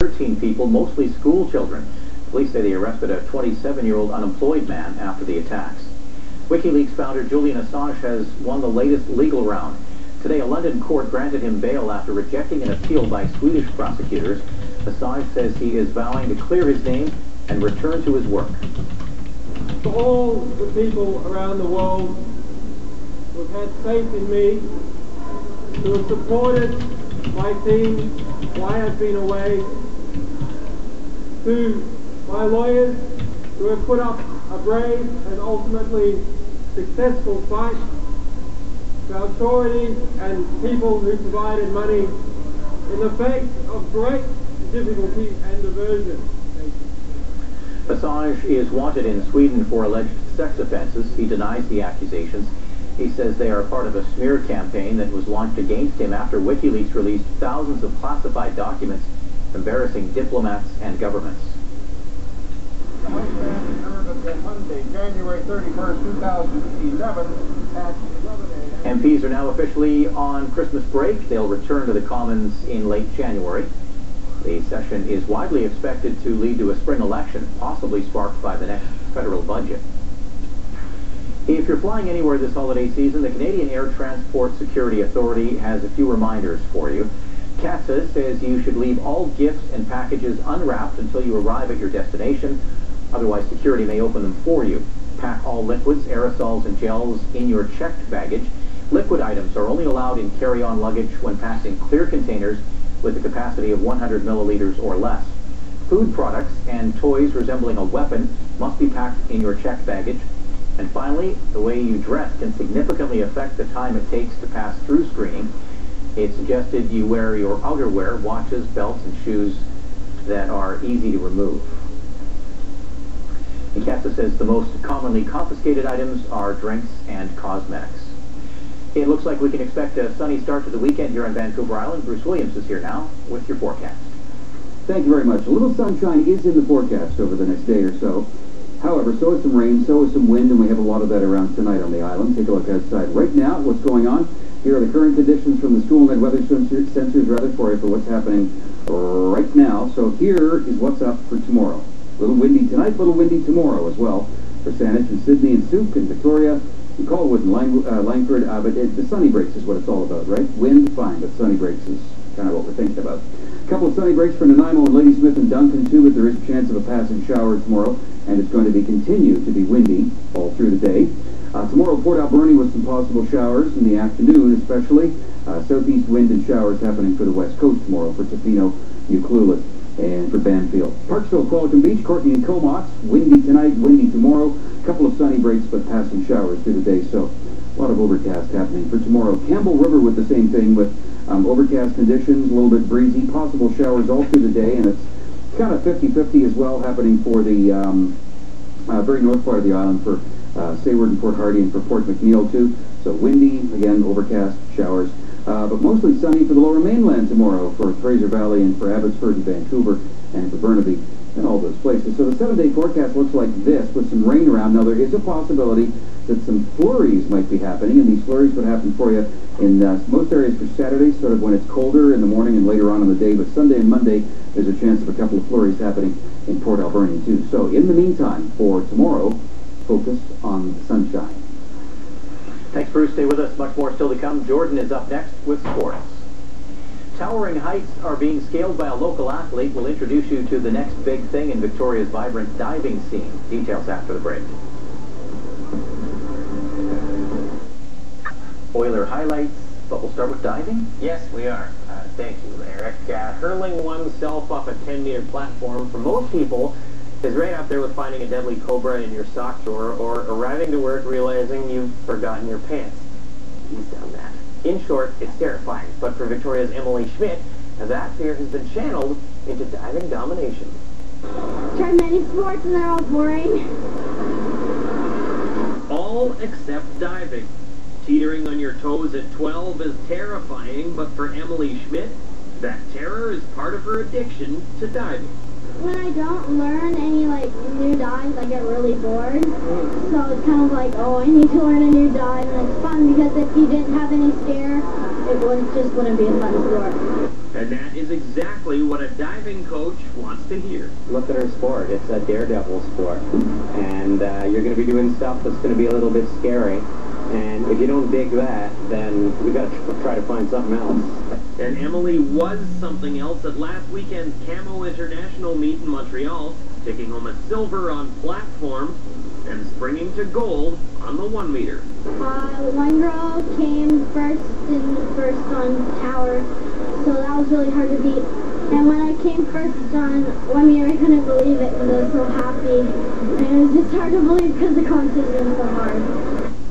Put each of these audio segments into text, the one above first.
13 people, mostly school children. Police say they arrested a 27-year-old unemployed man after the attacks. WikiLeaks founder Julian Assange has won the latest legal round. Today, a London court granted him bail after rejecting an appeal by Swedish prosecutors. Assange says he is vowing to clear his name and return to his work. To all the people around the world who have had faith in me, who have supported my team while I have been away, to my lawyers who have put up a brave and ultimately successful fight, to our authorities and people who provided money in the face of great difficulty and diversion. Assange is wanted in Sweden for alleged sex offenses. He denies the accusations. He says they are part of a smear campaign that was launched against him after WikiLeaks released thousands of classified documents embarrassing diplomats and governments. Monday, January 31st, 2011 at 11 a.m. MPs are now officially on Christmas break. They'll return to the Commons in late January. The session is widely expected to lead to a spring election, possibly sparked by the next federal budget. If you're flying anywhere this holiday season, the Canadian Air Transport Security Authority has a few reminders for you. CATSA says you should leave all gifts and packages unwrapped until you arrive at your destination. Otherwise, security may open them for you. Pack all liquids, aerosols, and gels in your checked baggage. Liquid items are only allowed in carry-on luggage when passing clear containers with a capacity of 100 milliliters or less. Food products and toys resembling a weapon must be packed in your checked baggage. And finally, the way you dress can significantly affect the time it takes to pass through screening. It's suggested you wear your outerwear, watches, belts, and shoes that are easy to remove. And CATSA says the most commonly confiscated items are drinks and cosmetics. It looks like we can expect a sunny start to the weekend here on Vancouver Island. Bruce Williams is here now with your forecast. Thank you very much. A little sunshine is in the forecast over the next day or so. However, so is some rain, so is some wind, and we have a lot of that around tonight on the island. Take a look outside right now. What's going on? Here are the current conditions from the Schoolnet weather sensors for you for what's happening right now. So here is what's up for tomorrow. A little windy tonight, a little windy tomorrow as well. For Saanich and Sydney and Souk and Victoria, and Colwood and Langford, but the sunny breaks is what it's all about, right? Wind, fine, but sunny breaks is kind of what we're thinking about. A couple of sunny breaks for Nanaimo and Ladysmith and Duncan too, but there is a chance of a passing shower tomorrow, and it's going to continue to be windy all through the day. Tomorrow, Port Alberni with some possible showers in the afternoon, especially. Southeast wind and showers happening for the west coast tomorrow for Tofino, Ucluelet, and for Banfield. Parksville, Qualicum Beach, Courtney and Comox, windy tonight, windy tomorrow. A couple of sunny breaks, but passing showers through the day, so a lot of overcast happening for tomorrow. Campbell River with the same thing, with overcast conditions, a little bit breezy, possible showers all through the day, and it's kind of 50-50 as well happening for the very north part of the island for Sayward and Port Hardy and for Port McNeill too. So windy, again, overcast, showers. But mostly sunny for the lower mainland tomorrow for Fraser Valley and for Abbotsford and Vancouver and for Burnaby and all those places. So the 7-day forecast looks like this with some rain around. Now there is a possibility that some flurries might be happening, and these flurries would happen for you in most areas for Saturday, sort of when it's colder in the morning and later on in the day. But Sunday and Monday, there's a chance of a couple of flurries happening in Port Alberni too. So in the meantime, for tomorrow, focus on the sunshine. Thanks, Bruce. Stay with us. Much more still to come. Jordan is up next with sports. Towering heights are being scaled by a local athlete. We'll introduce you to the next big thing in Victoria's vibrant diving scene. Details after the break. Oiler highlights, but we'll start with diving. Yes, we are. Thank you, Eric. Hurling oneself off a 10-meter platform, for most people, is right up there with finding a deadly cobra in your sock drawer or arriving to work realizing you've forgotten your pants. He's done that. In short, it's terrifying. But for Victoria's Emily Schmidt, that fear has been channeled into diving domination. Tried many sports and they're all boring. All except diving. Teetering on your toes at 12 is terrifying, but for Emily Schmidt, that terror is part of her addiction to diving. When I don't learn any new dives, I get really bored. So it's kind of like, oh, I need to learn a new dive, and it's fun because if you didn't have any scare, it just wouldn't be a fun sport. And that is exactly what a diving coach wants to hear. Look at her sport. It's a daredevil sport. And you're going to be doing stuff that's going to be a little bit scary. And if you don't dig that, then we got to try to find something else. And Emily was something else at last weekend's Camo International meet in Montreal, taking home a silver on platform and springing to gold on the 1 meter. One girl came first on tower, so that was really hard to beat. And when I came first on 1 meter, I couldn't believe it because I was so happy. And it was just hard to believe because the competition was so hard.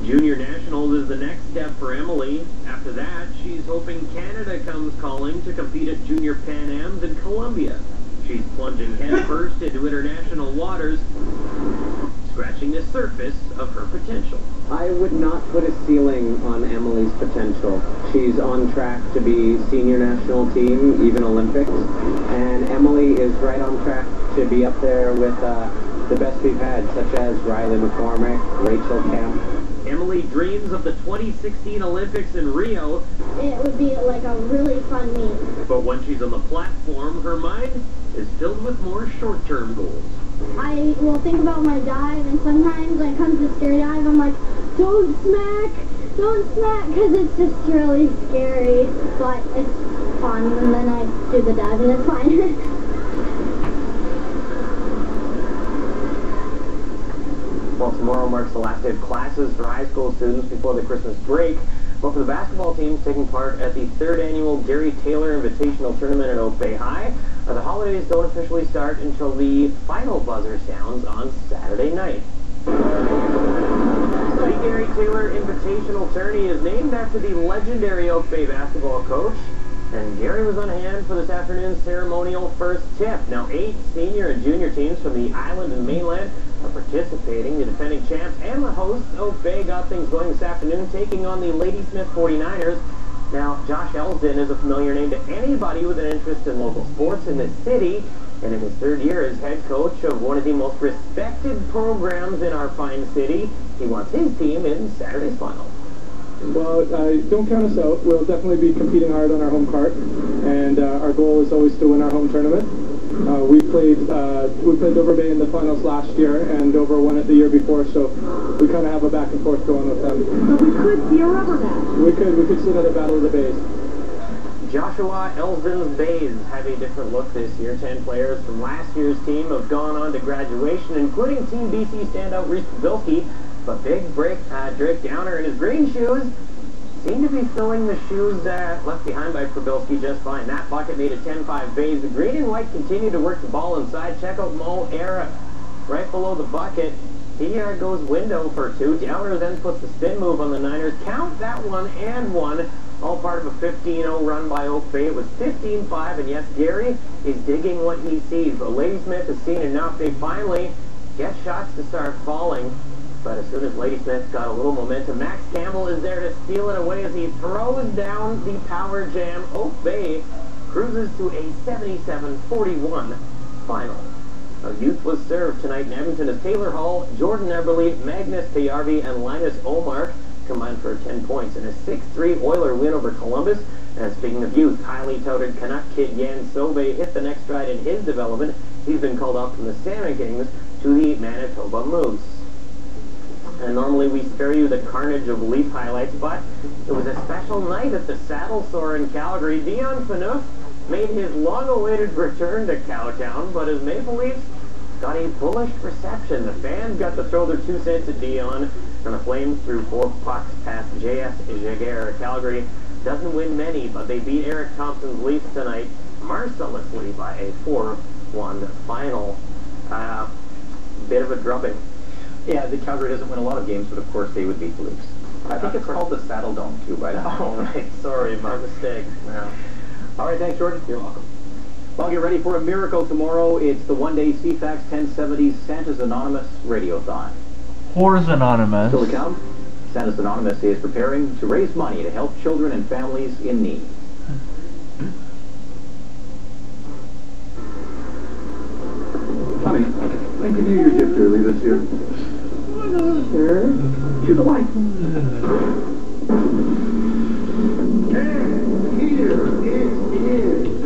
Junior Nationals is the next step for Emily. After that, she's hoping Canada comes calling to compete at Junior Pan Ams in Colombia. She's plunging headfirst into international waters, scratching the surface of her potential. I would not put a ceiling on Emily's potential. She's on track to be senior national team, even Olympics. And Emily is right on track to be up there with the best we've had, such as Riley McCormick, Rachel Kemp. Emily dreams of the 2016 Olympics in Rio. It would be like a really fun meet. But when she's on the platform, her mind is filled with more short-term goals. I will think about my dive, and sometimes when it comes to scary dive, I'm like, don't smack, because it's just really scary, but it's fun, and then I do the dive, and it's fine. Well, tomorrow marks the last day of classes for high school students before the Christmas break. But for the basketball teams taking part at the 3rd annual Gary Taylor Invitational Tournament at Oak Bay High, the holidays don't officially start until the final buzzer sounds on Saturday night. The Gary Taylor Invitational Tourney is named after the legendary Oak Bay basketball coach, and Gary was on hand for this afternoon's ceremonial first tip. Now, 8 senior and junior teams from the island and mainland are participating. The defending champs and the hosts, Oak Bay, got things going this afternoon, taking on the Ladysmith 49ers. Now, Josh Elsden is a familiar name to anybody with an interest in local sports in this city, and in his 3rd year as head coach of one of the most respected programs in our fine city, he wants his team in Saturday's final. Well, don't count us out. We'll definitely be competing hard on our home court, and our goal is always to win our home tournament. We played Dover Bay in the finals last year, and Dover won it the year before, so we kind of have a back and forth going with them. So we could see a rubber match. We could see another Battle of the Bays. Joshua Elsden's Bays have a different look this year. 10 players from last year's team have gone on to graduation, including Team BC standout Reese Pabilski. But big break, Drake Downer in his green shoes seem to be filling the shoes left behind by Pabilski just fine. That bucket made a 10-5 Bays. The green and white continue to work the ball inside. Check out Mo Era right below the bucket. He goes window for 2. Downer then puts the spin move on the Niners. Count that 1 and 1. All part of a 15-0 run by Oak Bay. It was 15-5, and yes, Gary is digging what he sees. But Ladysmith has seen enough. They finally get shots to start falling. But as soon as Ladysmith got a little momentum, Max Campbell is there to steal it away as he throws down the power jam. Oak Bay cruises to a 77-41 final. A youth was served tonight in Edmonton as Taylor Hall, Jordan Eberle, Magnus Payarvi, and Linus Omark combined for 10 points in a 6-3 Oiler win over Columbus. And speaking of youth, highly touted Canuck kid Jan Sobe hit the next stride in his development. He's been called up from the Salmon Kings to the Manitoba Moose. And normally we spare you the carnage of Leaf highlights, but it was a special night at the Saddle Sore in Calgary. Dion Phaneuf made his long-awaited return to Cowtown, but his Maple Leafs got a bullish reception. The fans got to throw their 2 cents at Dion, and the Flames threw 4 pucks past J.S. Jaguar. Calgary doesn't win many, but they beat Eric Thompson's Leafs tonight mercilessly by a 4-1 final. Bit of a drubbing. Yeah, the Calgary doesn't win a lot of games, but of course they would beat the Leafs. I think it's called the Saddle Dome, too, by the way. Oh, right. Sorry, my mistake. Yeah. All right, thanks, Jordan. You're welcome. Well, get ready for a miracle tomorrow. It's the one-day CFAX 1070 Santa's Anonymous Radiothon. Whore's Anonymous. Still to come, Santa's Anonymous is preparing to raise money to help children and families in need. Honey, I give you your gift early this year. Sure. To the light. And here it is.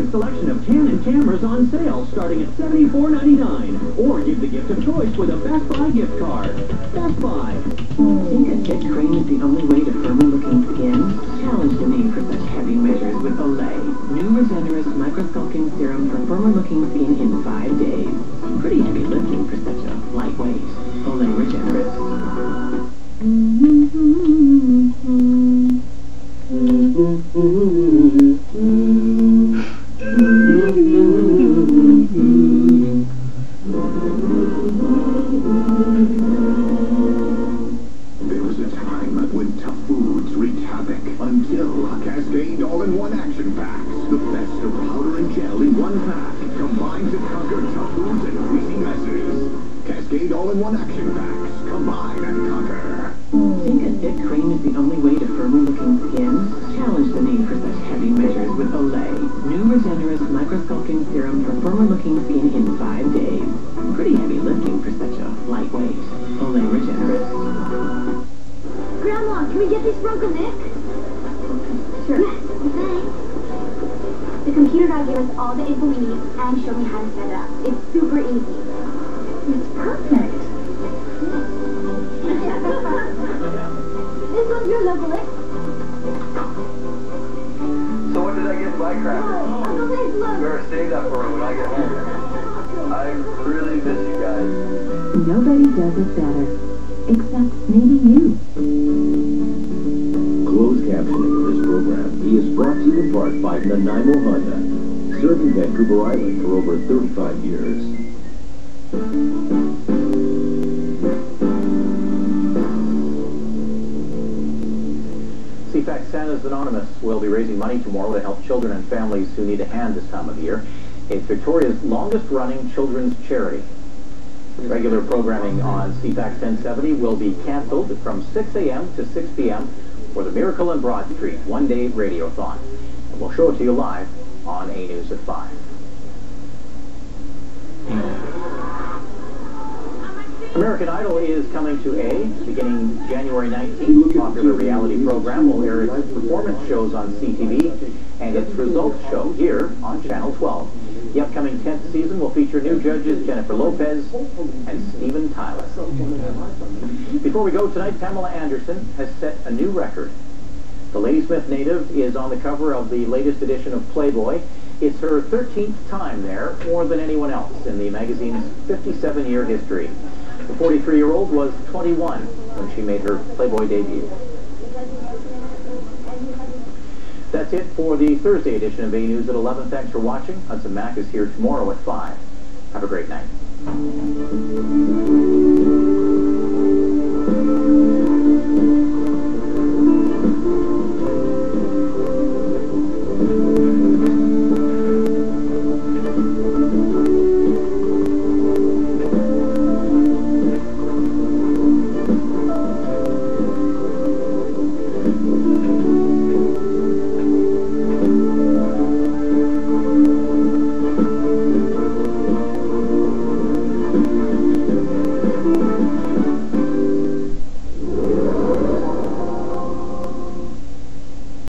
wide selection of Canon cameras on sale starting at $74.99. Or give the gift of choice with a Best Buy gift card. Best Buy. Think a thick cream is the only way to firmer-looking skin? Challenge the need for such heavy measures with Olay. New Regenerous Microsculpting Serum for firmer-looking skin in 5 days. Pretty heavy lifting for such a lightweight. Olay Regenerous. There was a time when tough foods wreaked havoc until Cascade All-in-One Action Packs. The best of powder and gel in one pack combined to conquer tough foods and greasy messes. Cascade All-in-One Action Packs. Combine and conquer. Think a thick cream is the only way to firmer-looking skin? Challenge the need for such heavy measures with Olay. New Regenerous Microsculpting Serum for firmer-looking skin in 5 days. Pretty heavy lifting for such a lightweight. Olay Regenerous. Grandma, can we get these from Nick? Sure. Thanks. The computer guy gave us all the info we need and showed me how to set it up. It's super easy. It's perfect. This one's your level, Nick. So what did I get firecrackers? Oh, Uncle Nick, look. Better save that for when I get home. I really miss you guys. Nobody does it better. Except maybe you. Closed captioning of this program is brought to you in part by Nanaimo Honda, serving Vancouver Island for over 35 years. CIVI Santa's Anonymous will be raising money tomorrow to help children and families who need a hand this time of year. It's Victoria's longest-running children's charity. Regular programming on CIVI 1070 will be canceled from 6 a.m. to 6 p.m. for the Miracle on Broad Street one-day radiothon. And we'll show it to you live on A News at 5. American Idol is coming to A beginning January 19th. The popular reality program will air its performance shows on CTV and its results show here on Channel 12. The upcoming 10th season will feature new judges Jennifer Lopez and Steven Tyler. Before we go tonight, Pamela Anderson has set a new record. The Ladysmith native is on the cover of the latest edition of Playboy. It's her 13th time there, more than anyone else in the magazine's 57-year history. The 43-year-old was 21 when she made her Playboy debut. That's it for the Thursday edition of A News at 11. Thanks for watching. Hudson Mack is here tomorrow at 5. Have a great night.